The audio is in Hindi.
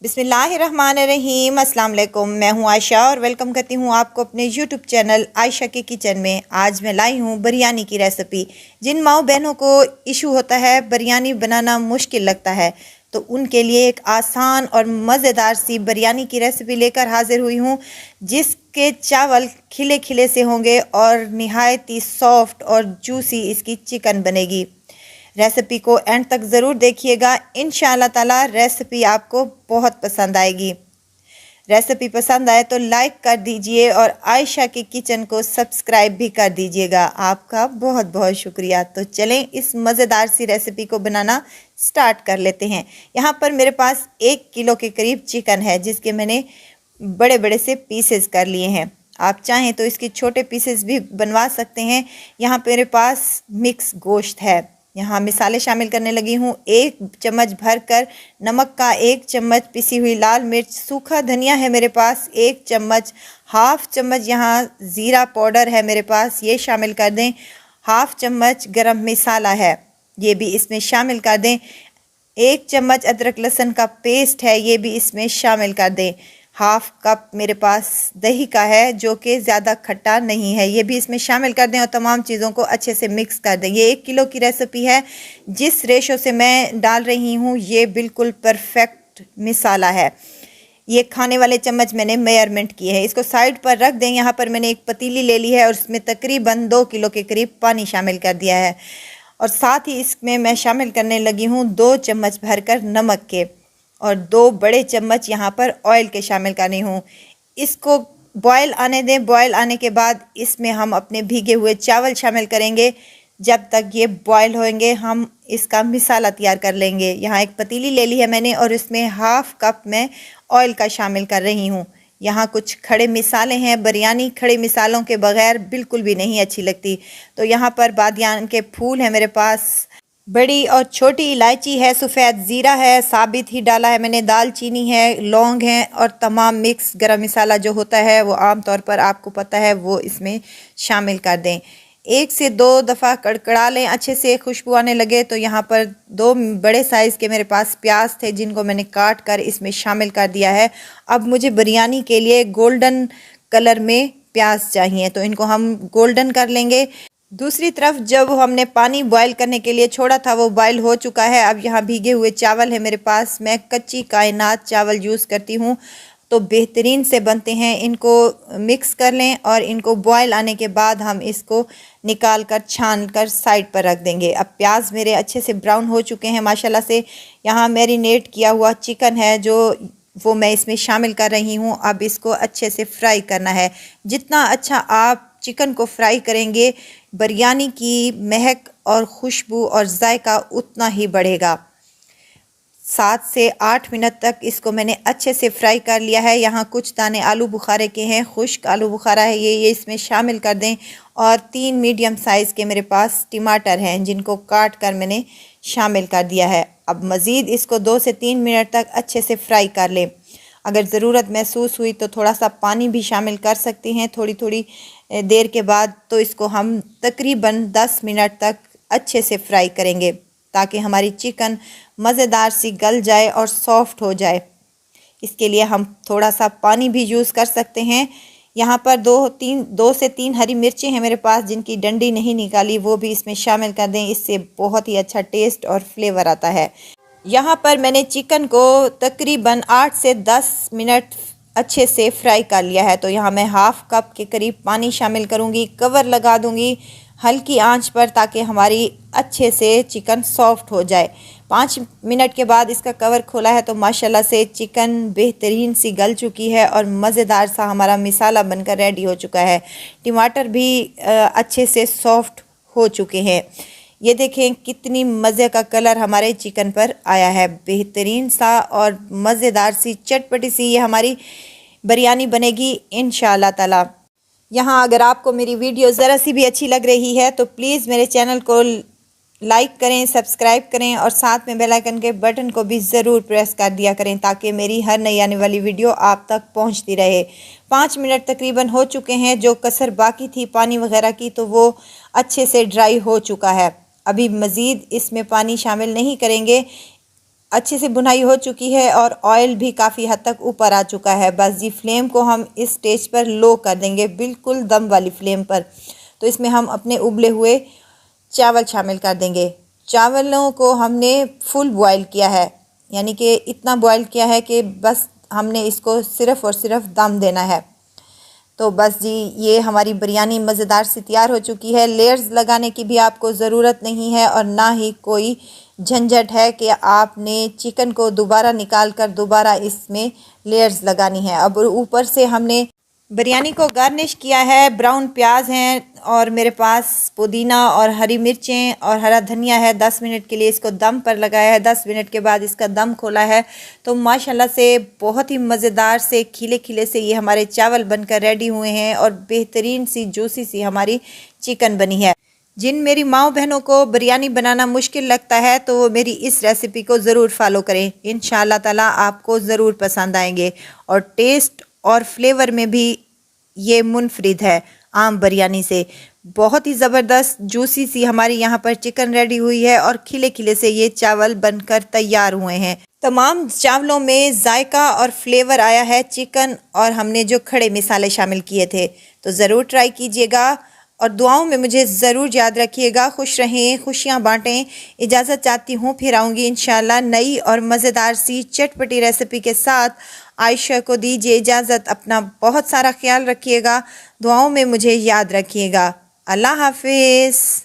बिस्मिल्लाहिर्रहमानिर्रहीम। अस्सलाम वालेकुम। मैं हूं आयशा और वेलकम करती हूं आपको अपने यूट्यूब चैनल आयशा के किचन में। आज मैं लाई हूं बिरयानी की रेसिपी। जिन माओ बहनों को इशू होता है बिरयानी बनाना मुश्किल लगता है, तो उनके लिए एक आसान और मज़ेदार सी बिरयानी की रेसिपी लेकर हाजिर हुई हूं, जिसके चावल खिले खिले से होंगे और निहायत ही सॉफ्ट और जूसी इसकी चिकन बनेगी। रेसिपी को एंड तक ज़रूर देखिएगा, इंशाअल्लाह ताला रेसिपी आपको बहुत पसंद आएगी। रेसिपी पसंद आए तो लाइक कर दीजिए और आयशा की किचन को सब्सक्राइब भी कर दीजिएगा। आपका बहुत बहुत शुक्रिया। तो चलें इस मज़ेदार सी रेसिपी को बनाना स्टार्ट कर लेते हैं। यहाँ पर मेरे पास 1 किलो के करीब चिकन है, जिसके मैंने बड़े बड़े से पीसेस कर लिए हैं। आप चाहें तो इसके छोटे पीसेस भी बनवा सकते हैं। यहाँ मेरे पास मिक्स गोश्त है। यहाँ मिसाले शामिल करने लगी हूँ। 1 चम्मच भरकर नमक का, 1 चम्मच पिसी हुई लाल मिर्च, सूखा धनिया है मेरे पास 1 चम्मच, हाफ चम्मच यहाँ ज़ीरा पाउडर है मेरे पास, ये शामिल कर दें। हाफ चम्मच गरम मसाला है, ये भी इसमें शामिल कर दें। 1 चम्मच अदरक लहसुन का पेस्ट है, ये भी इसमें शामिल कर दें। हाफ कप मेरे पास दही का है, जो कि ज़्यादा खट्टा नहीं है, ये भी इसमें शामिल कर दें और तमाम चीज़ों को अच्छे से मिक्स कर दें। ये 1 किलो की रेसिपी है। जिस रेशो से मैं डाल रही हूँ ये बिल्कुल परफेक्ट मिसाला है। ये खाने वाले चम्मच मैंने मेजरमेंट किए हैं। इसको साइड पर रख दें। यहाँ पर मैंने एक पतीली ले ली है और उसमें तकरीबन 2 किलो के करीब पानी शामिल कर दिया है और साथ ही इसमें मैं शामिल करने लगी हूँ 2 चम्मच भरकर नमक के और 2 बड़े चम्मच यहाँ पर ऑयल के शामिल करनी हूँ। इसको बॉयल आने दें। बॉयल आने के बाद इसमें हम अपने भीगे हुए चावल शामिल करेंगे। जब तक ये बॉयल होंगे हम इसका मिसाला तैयार कर लेंगे। यहाँ एक पतीली ले ली है मैंने और इसमें हाफ कप में ऑयल का शामिल कर रही हूँ। यहाँ कुछ खड़े मिसाले हैं। बिरयानी खड़े मिसालों के बगैर बिल्कुल भी नहीं अच्छी लगती। तो यहाँ पर बादियान के फूल हैं मेरे पास, बड़ी और छोटी इलायची है, सफ़ेद ज़ीरा है, साबित ही डाला है मैंने, दालचीनी है, लौंग है और तमाम मिक्स गरम मसाला जो होता है वो आम तौर पर आपको पता है वो इसमें शामिल कर दें। 1 से 2 दफ़ा कड़कड़ा लें अच्छे से, खुशबू आने लगे तो यहाँ पर 2 बड़े साइज़ के मेरे पास प्याज थे, जिनको मैंने काट कर इसमें शामिल कर दिया है। अब मुझे बिरयानी के लिए गोल्डन कलर में प्याज चाहिए, तो इनको हम गोल्डन कर लेंगे। दूसरी तरफ जब हमने पानी बॉयल करने के लिए छोड़ा था वो बॉयल हो चुका है। अब यहाँ भीगे हुए चावल है मेरे पास। मैं कच्ची कायनात चावल यूज़ करती हूँ, तो बेहतरीन से बनते हैं। इनको मिक्स कर लें और इनको बॉयल आने के बाद हम इसको निकाल कर छान कर साइड पर रख देंगे। अब प्याज मेरे अच्छे से ब्राउन हो चुके हैं माशाल्लाह से। यहाँ मैरिनेट किया हुआ चिकन है जो वो मैं इसमें शामिल कर रही हूँ। अब इसको अच्छे से फ्राई करना है। जितना अच्छा आप चिकन को फ्राई करेंगे बिरयानी की महक और खुशबू और जायका उतना ही बढ़ेगा। 7 से 8 मिनट तक इसको मैंने अच्छे से फ्राई कर लिया है। यहाँ कुछ दाने आलू बुखारे के हैं, खुश्क आलू बुखारा है, ये इसमें शामिल कर दें। और 3 मीडियम साइज़ के मेरे पास टमाटर हैं, जिनको काट कर मैंने शामिल कर दिया है। अब मज़ीद इसको 2 से 3 मिनट तक अच्छे से फ्राई कर लें। अगर ज़रूरत महसूस हुई तो थोड़ा सा पानी भी शामिल कर सकते हैं थोड़ी थोड़ी देर के बाद। तो इसको हम तकरीबन 10 मिनट तक अच्छे से फ्राई करेंगे ताकि हमारी चिकन मज़ेदार सी गल जाए और सॉफ्ट हो जाए। इसके लिए हम थोड़ा सा पानी भी यूज़ कर सकते हैं। यहाँ पर 2 से 3 हरी मिर्चें हैं मेरे पास, जिनकी डंडी नहीं निकाली, वो भी इसमें शामिल कर दें। इससे बहुत ही अच्छा टेस्ट और फ्लेवर आता है। यहाँ पर मैंने चिकन को तकरीबन 8 से 10 मिनट अच्छे से फ्राई कर लिया है। तो यहाँ मैं हाफ कप के करीब पानी शामिल करूँगी, कवर लगा दूँगी हल्की आंच पर, ताकि हमारी अच्छे से चिकन सॉफ्ट हो जाए। 5 मिनट के बाद इसका कवर खोला है तो माशाल्लाह से चिकन बेहतरीन सी गल चुकी है और मज़ेदार सा हमारा मिसाला बनकर रेडी हो चुका है। टमाटर भी अच्छे से सॉफ्ट हो चुके हैं। ये देखें कितनी मज़े का कलर हमारे चिकन पर आया है, बेहतरीन सा और मज़ेदार सी चटपटी सी ये हमारी बिरयानी बनेगी इंशाअल्लाह ताला। यहाँ अगर आपको मेरी वीडियो ज़रा सी भी अच्छी लग रही है तो प्लीज़ मेरे चैनल को लाइक करें, सब्सक्राइब करें और साथ में बेल आइकन के बटन को भी ज़रूर प्रेस कर दिया करें, ताकि मेरी हर नई आने वाली वीडियो आप तक पहुँचती रहे। 5 मिनट तकरीबन हो चुके हैं। जो कसर बाकी थी पानी वगैरह की तो वो अच्छे से ड्राई हो चुका है। अभी मज़ीद इसमें पानी शामिल नहीं करेंगे। अच्छे से बुनाई हो चुकी है और ऑयल भी काफ़ी हद तक ऊपर आ चुका है। बस जी फ्लेम को हम इस स्टेज पर लो कर देंगे, बिल्कुल दम वाली फ्लेम पर। तो इसमें हम अपने उबले हुए चावल शामिल कर देंगे। चावलों को हमने फुल बॉयल किया है, यानी कि इतना बॉयल किया है कि बस हमने इसको सिर्फ़ और सिर्फ दम देना है। तो बस जी ये हमारी बिरयानी मज़ेदार सी तैयार हो चुकी है। लेयर्स लगाने की भी आपको ज़रूरत नहीं है और ना ही कोई झंझट है कि आपने चिकन को दोबारा निकाल कर दोबारा इसमें लेयर्स लगानी है। अब ऊपर से हमने बिरयानी को गार्निश किया है। ब्राउन प्याज हैं और मेरे पास पुदीना और हरी मिर्चें और हरा धनिया है। 10 मिनट के लिए इसको दम पर लगाया है। 10 मिनट के बाद इसका दम खोला है तो माशाल्लाह से बहुत ही मज़ेदार से खिले खिले से ये हमारे चावल बनकर रेडी हुए हैं और बेहतरीन सी जूसी सी हमारी चिकन बनी है। जिन मेरी माँ बहनों को बिरयानी बनाना मुश्किल लगता है तो वो मेरी इस रेसिपी को ज़रूर फॉलो करें। इंशाअल्लाह ताला आपको ज़रूर पसंद आएंगे और टेस्ट और फ्लेवर में भी ये मुनफरिद है आम बिरयानी से। बहुत ही ज़बरदस्त जूसी सी हमारी यहाँ पर चिकन रेडी हुई है और खिले खिले से ये चावल बनकर तैयार हुए हैं। तमाम चावलों में जायका और फ्लेवर आया है चिकन और हमने जो खड़े मसाले शामिल किए थे। तो ज़रूर ट्राई कीजिएगा और दुआओं में मुझे ज़रूर याद रखिएगा। खुश रहें, खुशियाँ बांटें। इजाज़त चाहती हूँ, फिर आऊँगी इंशाअल्लाह नई और मज़ेदार सी चटपटी रेसिपी के साथ। आयशा को दीजिए इजाज़त। अपना बहुत सारा ख्याल रखिएगा, दुआओं में मुझे याद रखिएगा। अल्लाह हाफिज़।